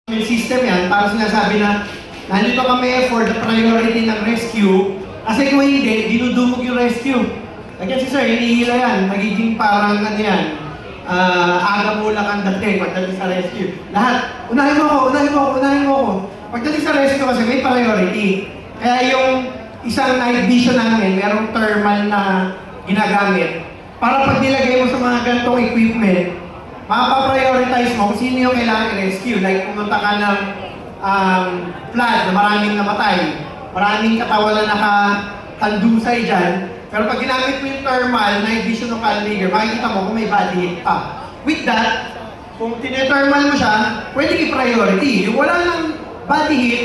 May system yan para sinasabi na nandito kami for the priority ng rescue kasi kung hindi, dinudumog yung rescue. Like si sir, hinihila yan, magiging parang ano yan, aga mo lang ang dating pagdating sa rescue. Lahat, unahin mo ako. Pagdating sa rescue kasi may priority. Kaya yung isang night vision namin, merong thermal na ginagamit para pag nilagay mo sa mga ganitong equipment, mapa-prioritize mo kung sino yung kailangan i-rescue. Like, pumunta ka ng flood na maraming namatay, maraming katawan na nakahandusay dyan. Pero pag ginamit mo yung thermal, night vision ng Calmager, makikita mo kung may body hit pa. With that, kung tine-thermal mo siya, pwede i-priority. Yung wala ng body hit,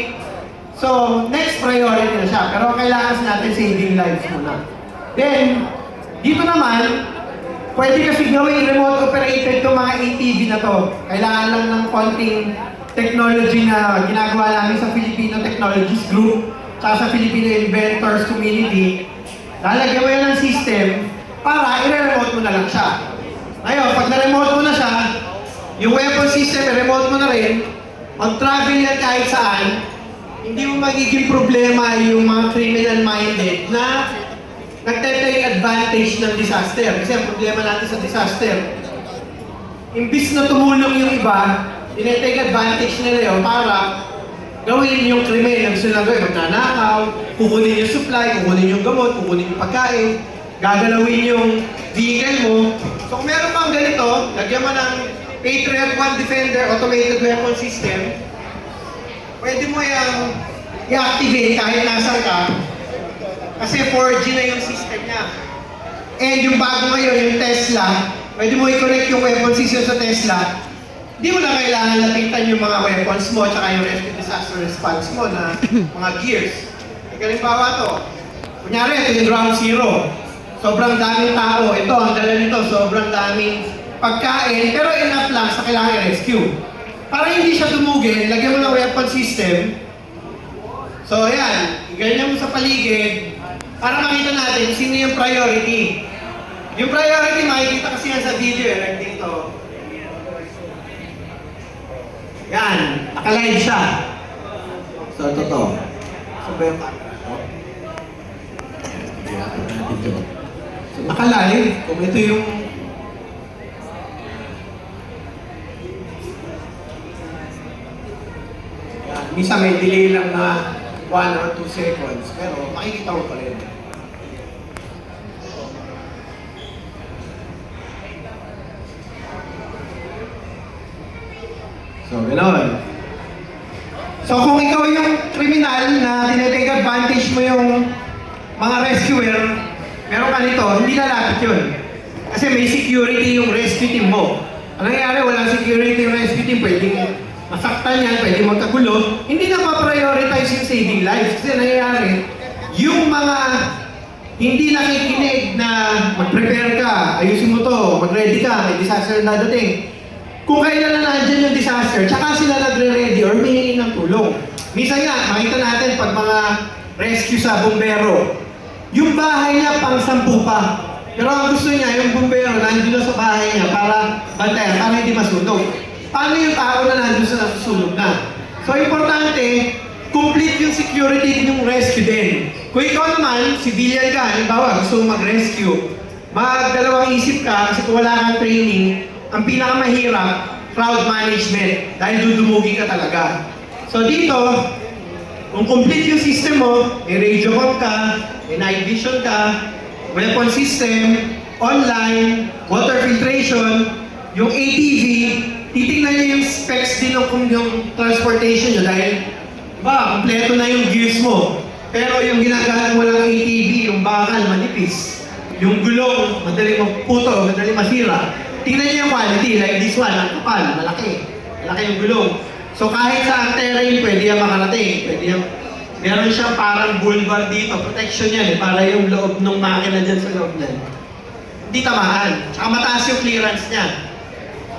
so next priority na siya. Pero kailangan natin saving lives muna. Then, dito naman, pwede kasi gawing remote operated itong mga ATV na to. Kailangan lang ng konting technology na ginagawa namin sa Filipino Technologies Group tsaka sa Filipino Inventors Community. Lalagyan mo yan ng system para i-remote mo na lang siya. Ngayon, pag na-remote mo na siya, yung weapon system, i-remote mo na rin, mag-travel yan kahit saan, hindi mo magiging problema yung mga criminal-minded na nagte-take advantage ng disaster. Kasi ang problema natin sa disaster, imbis na tumulong yung iba, tinetake advantage nila yun para gawin yung krimen. Ang gusto nila gawin, magnanakaw, kukunin yung supply, kukunin yung gamot, kukunin yung pagkain, gagalawin yung vehicle mo. So kung meron pang ganito, lagyan mo ng Patriot 1 Defender Automated Weapon System, pwede mo yung i-activate kahit nasan ka, kasi 4G na yung system niya. And yung bago ngayon, yung Tesla, pwede mo i-connect yung weapon system sa Tesla. Hindi mo na kailangan lapitan yung mga weapons mo tsaka yung disaster response mo na mga gears. Halimbawa to. Kunyari, ito yung ground zero. Sobrang daming tao. Ito, ang dala nito, sobrang daming pagkain, pero enough lang sa kailangan i-rescue. Para hindi siya dumugin, lagyan mo ng weapon system. So, ayan. Ganyan mo sa paligid para makita natin sino yung priority. Yung priority, makikita kasi yan sa video, like dito. Yan, nakalive siya. So, ito to. So, ba yung camera? So, nakalive. Kung ito yung yan, minsan may delay lang na 1 or 2 seconds, pero makikita mo pa rin. So, gano'n. So, kung ikaw yung kriminal na tinitake advantage mo yung mga rescuer, meron ka nito, hindi lalapit yun. Kasi may security yung rescue team mo. Ang nangyayari, walang security yung rescue team, pwedeng masaktan yan, pwedeng magkagulo. Hindi na pa-prioritize yung saving lives. Kasi nangyayari, yung mga hindi nakikinig na mag-prepare ka, ayusin mo to, mag-ready ka, may disaster na dating. Kung kailan na nandyan yung disaster, tsaka sila nagre-ready or humihingi ng tulong. Minsan nga, makita natin pag mga rescue sa bumbero, yung bahay niya pang 10 pa. Pero ang gusto niya, yung bumbero nandun sa bahay niya para bantayan, para hindi masunog. Paano yung tao na nandun sa nasusunog na? So, importante, complete yung security yung rescue din. Kung ikaw naman, civilian ka, halimbawa, gusto mo mag-rescue, magdalawang isip ka kasi kung wala kang training, ang pinakamahirap, crowd management, dahil dudumugin ka talaga. So dito, kung complete yung system mo, may radio com ka, may night vision ka, weapon system, online, water filtration, yung ATV, titignan nyo yung specs din ng yung transportation nyo dahil, diba, kompleto na yung gears mo. Pero yung ginagawa mo lang ATV, yung bakal, manipis. Yung gulong, madali maputo, madali masira. Tingnan niyo yung quality, like this one, ang kapal, malaki. Malaki yung gulong. So kahit sa terrain, pwede yan makarating. Pwede yan. Meron siyang parang bulbar dito, protection yan para yung loob ng makina dyan sa loob niyan. Hindi tamaan. Tsaka mataas yung clearance niya.